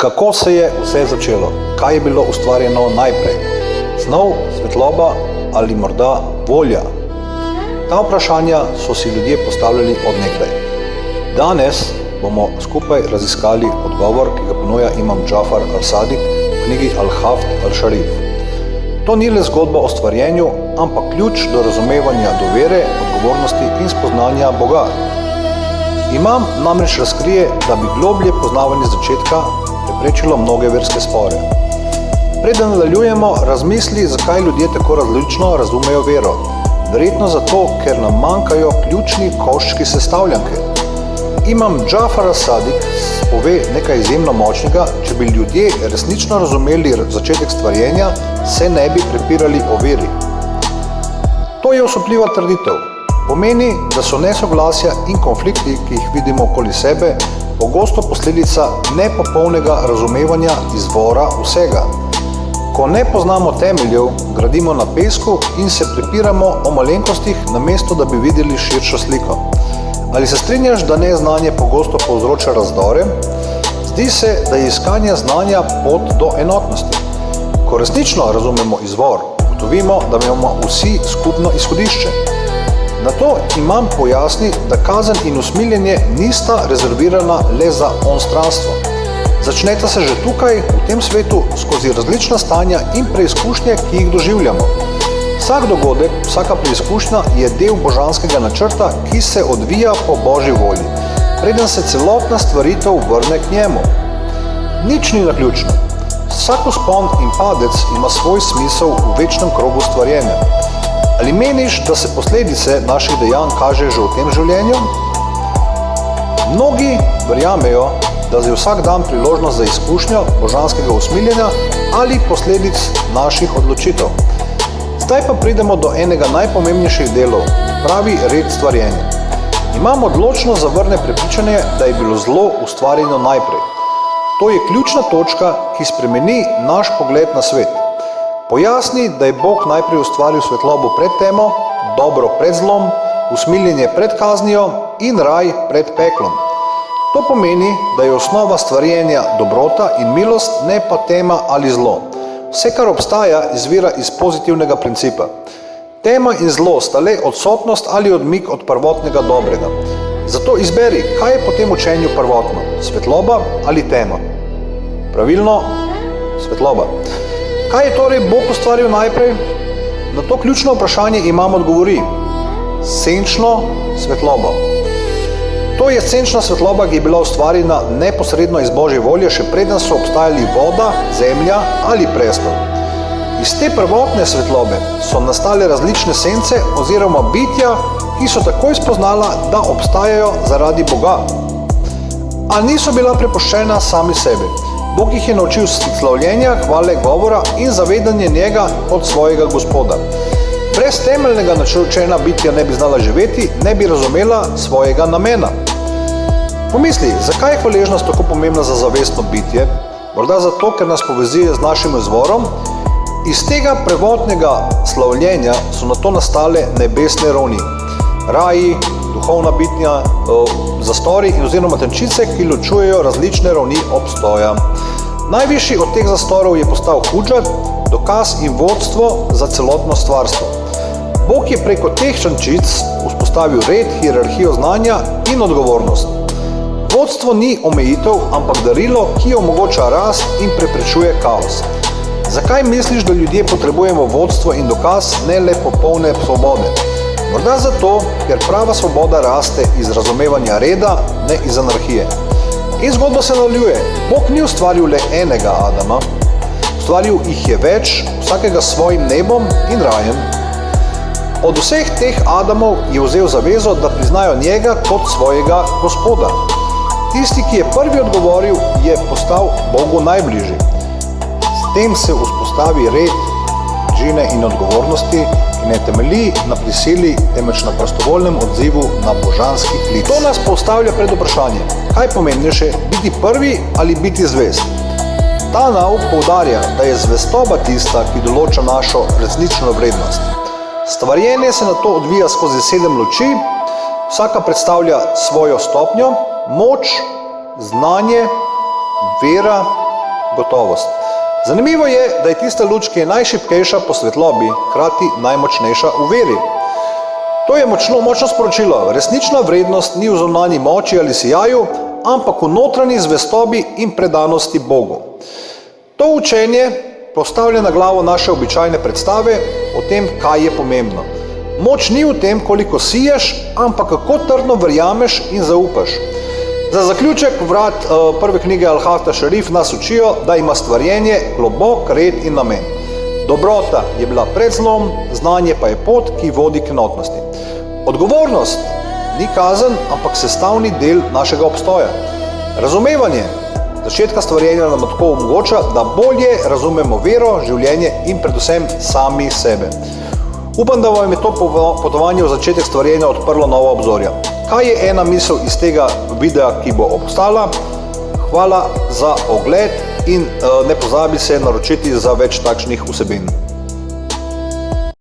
Kako se je vse začelo? Kaj je bilo ustvarjeno najprej? Snov, svetloba ali morda volja? Ta vprašanja so si ljudje postavljali od nekdaj. Danes bomo skupaj raziskali odgovor, ki ga ponuja imam Džafar al-Sadiq v knjigi Al-Haft al-Šarif. To ni le zgodba o stvarjenju, ampak ključ do razumevanja, do vere, odgovornosti in spoznanja Boga. Imam namreč razkrije, da bi globlje poznavanje začetka preprečilo mnoge verske spore. Preden nadaljujemo, razmisli, zakaj ljudje tako različno razumejo vero. Verjetno zato, ker nam manjkajo ključni koščki sestavljanke. Imam Džafar al-Sadiq pove nekaj izjemno močnega: če bi ljudje resnično razumeli začetek stvarjenja, se ne bi prepirali o veri. To je osupljiva trditev. Pomeni, da so nesoglasja in konflikti, ki jih vidimo okoli sebe, pogosto posledica nepopolnega razumevanja izvora vsega. Ko ne poznamo temeljev, gradimo na pesku in se prepiramo o malenkostih, namesto da bi videli širšo sliko. Ali se strinjaš, da neznanje pogosto povzroča razdore? Zdi se, da je iskanje znanja pot do enotnosti. Ko resnično razumemo izvor, ugotovimo, da imamo vsi skupno izhodišče. Na to imam pojasni, da kazen in usmiljenje nista rezervirana le za onstranstvo. Začneta se že tukaj, v tem svetu, skozi različna stanja in preizkušnje, ki jih doživljamo. Vsak dogodek, vsaka preizkušnja je del božanskega načrta, ki se odvija po Božji volji, preden se celotna stvaritev vrne k njemu. Nič ni naključno. Vsak vzpon in padec ima svoj smisel v večnem krogu stvarjenja. Ali meniš, da se posledice naših dejanj kaže že v tem življenju? Mnogi verjamejo, da je vsak dan priložnost za izkušnjo božanskega usmiljenja ali posledic naših odločitev. Zdaj pa pridemo do enega najpomembnejših delov, pravi red stvarjenja. Imam odločno zavrne prepričanje, da je bilo zlo ustvarjeno najprej. To je ključna točka, ki spremeni naš pogled na svet. Pojasni, da je Bog najprej ustvaril svetlobo pred temo, dobro pred zlom, usmiljenje pred kaznijo in raj pred peklom. To pomeni, da je osnova stvarjenja dobrota in milost, ne pa tema ali zlo. Vse, kar obstaja, izvira iz pozitivnega principa. Tema in zlo sta le odsotnost ali odmik od prvotnega dobrega. Zato izberi, kaj je po tem učenju prvotno, svetloba ali tema. Pravilno, svetloba. Kaj je torej Bog ustvaril najprej? Na to ključno vprašanje imam odgovori: senčno svetlobo. To je senčna svetloba, ki je bila ustvarjena neposredno iz Božje volje, še preden so obstajali voda, zemlja ali prestol. Iz te prvotne svetlobe so nastale različne sence oziroma bitja, ki so takoj spoznala, da obstajajo zaradi Boga. A niso bila prepuščena sami sebi. Bog jih je naučil slavljenja, hvale, govora in zavedanje njega kot svojega Gospoda. Brez temeljnega naučena bitja ne bi znala živeti, ne bi razumela svojega namena. Pomisli, zakaj je hvaležnost tako pomembna za zavestno bitje? Morda zato, ker nas povezuje z našim izvorom. Iz tega prvotnega slavljenja so nato nastale nebesne ravni, raji, duhovna bitja, zastori in oziroma tančice, ki ločujejo različne ravni obstoja. Najvišji od teh zastorov je postal hudžat, dokaz in vodstvo za celotno stvarstvo. Bog je preko teh tančic vzpostavil red, hierarhijo znanja in odgovornost. Vodstvo ni omejitev, ampak darilo, ki omogoča rast in preprečuje kaos. Zakaj misliš, da ljudje potrebujemo vodstvo in dokaz, ne le popolne svobode? Morda zato, ker prava svoboda raste iz razumevanja reda, ne iz anarhije. In zgodba se nadaljuje. Bog ni ustvaril le enega Adama, ustvaril jih je več, vsakega s svojim nebom in rajem. Od vseh teh Adamov je vzel zavezo, da priznajo njega kot svojega Gospoda. Tisti, ki je prvi odgovoril, je postal Bogu najbližji. S tem se vzpostavi red, družine in odgovornosti, ki ne temelji na prisili, temveč na prostovoljnem odzivu na božanski klic. To nas postavlja pred vprašanje, kaj pomembnejše, biti prvi ali biti zvest. Ta nauk poudarja, da je zvestoba tista, ki določa našo resnično vrednost. Stvarjenje se nato odvija skozi 7 luči, vsaka predstavlja svojo stopnjo, moč, znanje, vera, gotovost. Zanimivo je, da je tista luč, ki je najšibkejša po svetlobi, hkrati najmočnejša v veri. To je močno sporočilo. Resnična vrednost ni v zunanji moči ali sijaju, ampak v notranji zvestobi in predanosti Bogu. To učenje postavlja na glavo naše običajne predstave o tem, kaj je pomembno. Moč ni v tem, koliko siješ, ampak kako trdno verjameš in zaupaš. Za zaključek vrat prve knjige Al-Hafta Šerif nas učijo, da ima stvarjenje globok red in namen. Dobrota je bila pred zlom, znanje pa je pot, ki vodi k enotnosti. Odgovornost ni kazen, ampak sestavni del našega obstoja. Razumevanje začetka stvarjenja nam tako omogoča, da bolje razumemo vero, življenje in predvsem sami sebe. Upam, da vam je to potovanje v začetek stvarjenja odprlo nova obzorja. Kaj je ena misel iz tega videa, ki bo obstala? Hvala za ogled in ne pozabi se naročiti za več takšnih vsebin.